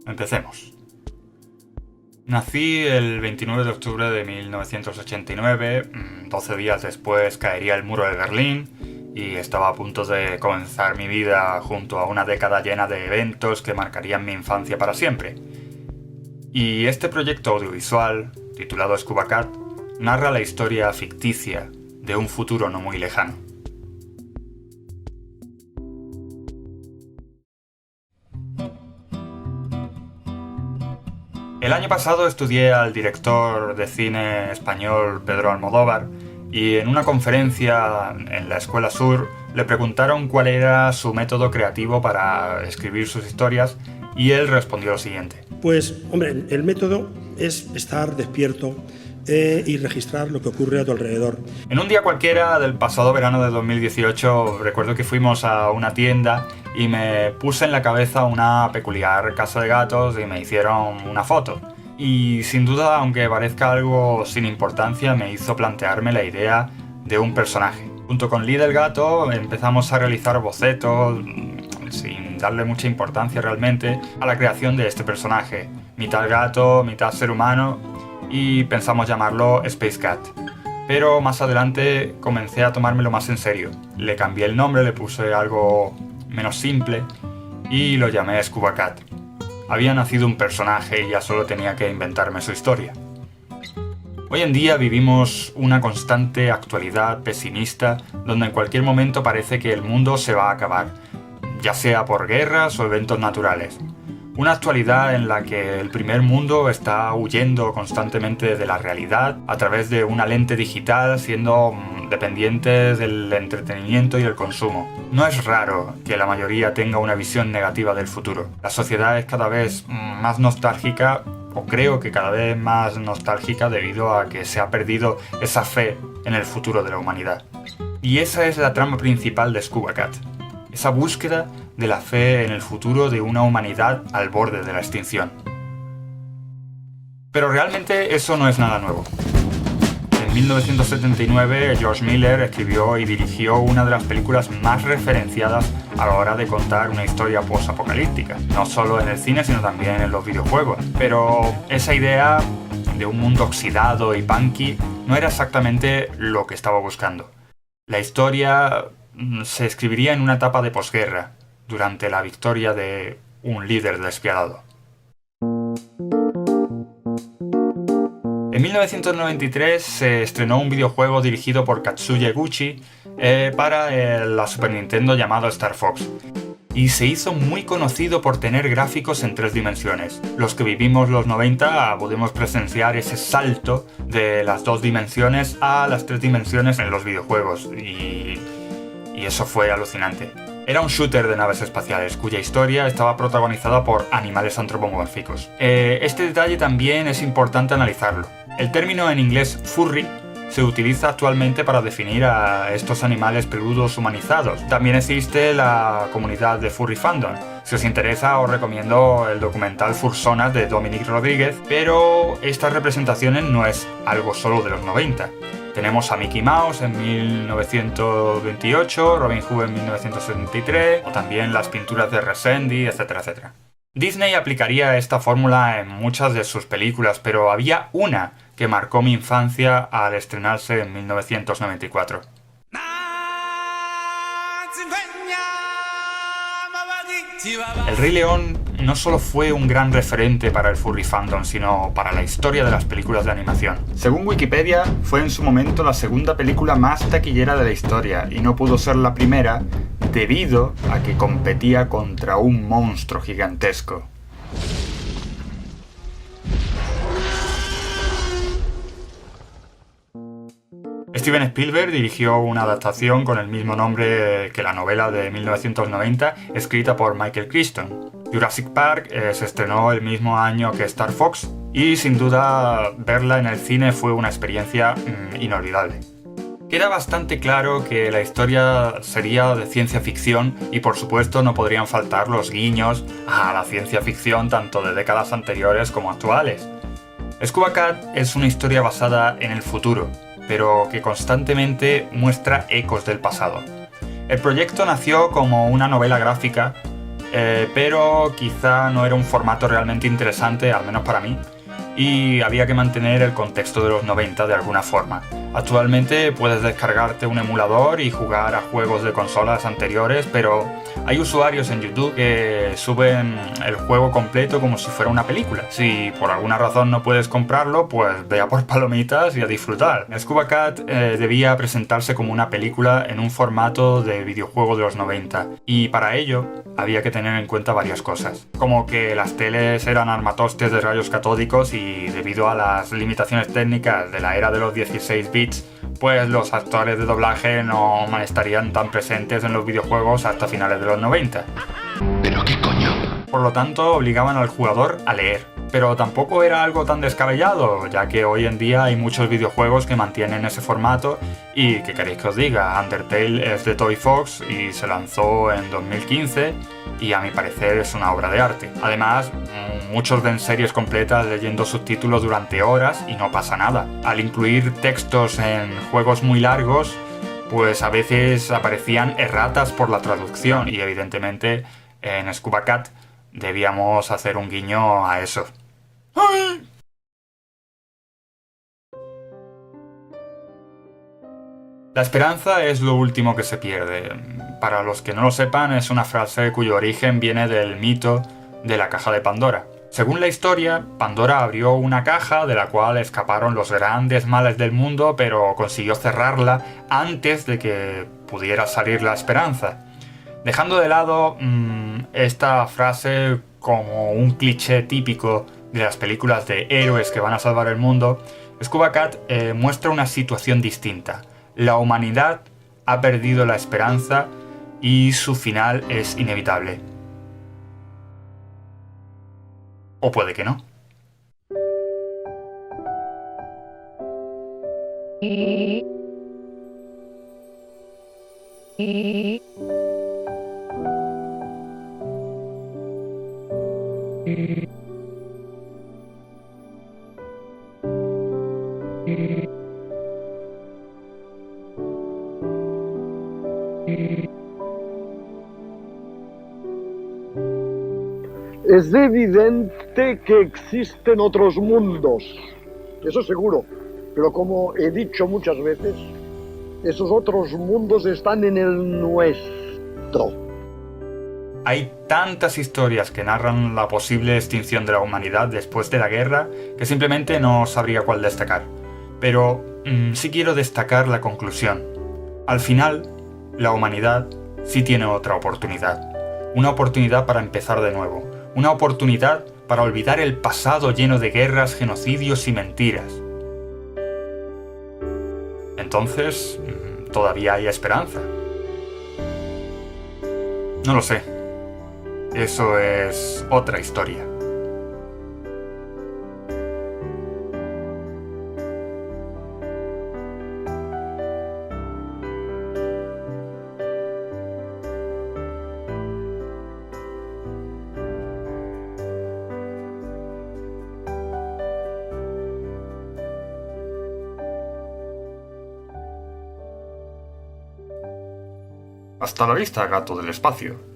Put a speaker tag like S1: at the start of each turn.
S1: Empecemos. Nací el 29 de octubre de 1989, 12 días después caería el muro de Berlín y estaba a punto de comenzar mi vida junto a una década llena de eventos que marcarían mi infancia para siempre. Y este proyecto audiovisual, titulado Scuba Cat, narra la historia ficticia de un futuro no muy lejano. El año pasado estudié al director de cine español Pedro Almodóvar y en una conferencia en la Escuela Sur le preguntaron cuál era su método creativo para escribir sus historias y él respondió lo siguiente.
S2: Pues, hombre, el método es estar despierto y registrar lo que ocurre a tu alrededor.
S1: En un día cualquiera del pasado verano de 2018 recuerdo que fuimos a una tienda y me puse en la cabeza una peculiar casa de gatos y me hicieron una foto. Y sin duda, aunque parezca algo sin importancia, me hizo plantearme la idea de un personaje. Junto con Lee del gato empezamos a realizar bocetos, sin darle mucha importancia realmente, a la creación de este personaje. Mitad gato, mitad ser humano, y pensamos llamarlo Space Cat. Pero más adelante comencé a tomármelo más en serio. Le cambié el nombre, le puse algo menos simple y lo llamé Scuba Cat. Había nacido un personaje y ya solo tenía que inventarme su historia. Hoy en día vivimos una constante actualidad pesimista donde en cualquier momento parece que el mundo se va a acabar, ya sea por guerras o eventos naturales. Una actualidad en la que el primer mundo está huyendo constantemente de la realidad a través de una lente digital, siendo dependientes del entretenimiento y el consumo. No es raro que la mayoría tenga una visión negativa del futuro. La sociedad es cada vez más nostálgica, o creo que cada vez más nostálgica debido a que se ha perdido esa fe en el futuro de la humanidad. Y esa es la trama principal de Scuba Cat. Esa búsqueda de la fe en el futuro de una humanidad al borde de la extinción. Pero realmente eso no es nada nuevo. En 1979, George Miller escribió y dirigió una de las películas más referenciadas a la hora de contar una historia post-apocalíptica, no solo en el cine sino también en los videojuegos. Pero esa idea de un mundo oxidado y punky no era exactamente lo que estaba buscando. La historia se escribiría en una etapa de posguerra, durante la victoria de un líder despiadado. En 1993 se estrenó un videojuego dirigido por Katsuya Eguchi para la Super Nintendo llamado Star Fox, y se hizo muy conocido por tener gráficos en 3 dimensiones. Los que vivimos los 90 pudimos presenciar ese salto de las 2 dimensiones a las 3 dimensiones en los videojuegos, y eso fue alucinante. Era un shooter de naves espaciales, cuya historia estaba protagonizada por animales antropomórficos. Este detalle también es importante analizarlo. El término en inglés furry se utiliza actualmente para definir a estos animales peludos humanizados. También existe la comunidad de furry fandom. Si os interesa, os recomiendo el documental Fursonas de Dominic Rodríguez, pero estas representaciones no es algo solo de los 90. Tenemos a Mickey Mouse en 1928, Robin Hood en 1973, o también las pinturas de Resendiz, etcétera, etcétera. Disney aplicaría esta fórmula en muchas de sus películas, pero había una que marcó mi infancia al estrenarse en 1994. El Rey León no solo fue un gran referente para el furry fandom, sino para la historia de las películas de animación. Según Wikipedia, fue en su momento la segunda película más taquillera de la historia, y no pudo ser la primera debido a que competía contra un monstruo gigantesco. Steven Spielberg dirigió una adaptación con el mismo nombre que la novela de 1990, escrita por Michael Crichton. Jurassic Park se estrenó el mismo año que Star Fox, y sin duda verla en el cine fue una experiencia inolvidable. Queda bastante claro que la historia sería de ciencia ficción y por supuesto no podrían faltar los guiños a la ciencia ficción tanto de décadas anteriores como actuales. Scuba Cat es una historia basada en el futuro, pero que constantemente muestra ecos del pasado. El proyecto nació como una novela gráfica pero quizá no era un formato realmente interesante, al menos para mí, y había que mantener el contexto de los 90 de alguna forma. Actualmente puedes descargarte un emulador y jugar a juegos de consolas anteriores, pero hay usuarios en YouTube que suben el juego completo como si fuera una película. Si por alguna razón no puedes comprarlo, pues ve a por palomitas y a disfrutar. Scuba Cat debía presentarse como una película en un formato de videojuego de los 90, y para ello había que tener en cuenta varias cosas, como que las teles eran armatostes de rayos catódicos y debido a las limitaciones técnicas de la era de los 16 bits, pues los actores de doblaje no estarían tan presentes en los videojuegos hasta finales de los 90.
S3: ¿Pero qué coño?
S1: Por lo tanto, obligaban al jugador a leer. Pero tampoco era algo tan descabellado, ya que hoy en día hay muchos videojuegos que mantienen ese formato y, ¿qué queréis que os diga? Undertale es de Toy Fox y se lanzó en 2015 y a mi parecer es una obra de arte. Además, muchos ven series completas leyendo subtítulos durante horas y no pasa nada. Al incluir textos en juegos muy largos, pues a veces aparecían erratas por la traducción y evidentemente en Scuba Cat debíamos hacer un guiño a eso. ¡Ay! La esperanza es lo último que se pierde. Para los que no lo sepan, es una frase cuyo origen viene del mito de la caja de Pandora. Según la historia, Pandora abrió una caja de la cual escaparon los grandes males del mundo, pero consiguió cerrarla antes de que pudiera salir la esperanza. Dejando de lado esta frase como un cliché típico de las películas de héroes que van a salvar el mundo, Scuba Cat muestra una situación distinta. La humanidad ha perdido la esperanza y su final es inevitable. O puede que no.
S4: Es evidente que existen otros mundos, eso seguro, pero como he dicho muchas veces, esos otros mundos están en el nuestro.
S1: Hay tantas historias que narran la posible extinción de la humanidad después de la guerra que simplemente no sabría cuál destacar. Pero sí quiero destacar la conclusión. Al final, la humanidad sí tiene otra oportunidad. Una oportunidad para empezar de nuevo. Una oportunidad para olvidar el pasado lleno de guerras, genocidios y mentiras. Entonces, todavía hay esperanza. No lo sé. Eso es otra historia. Hasta la vista, gato del espacio.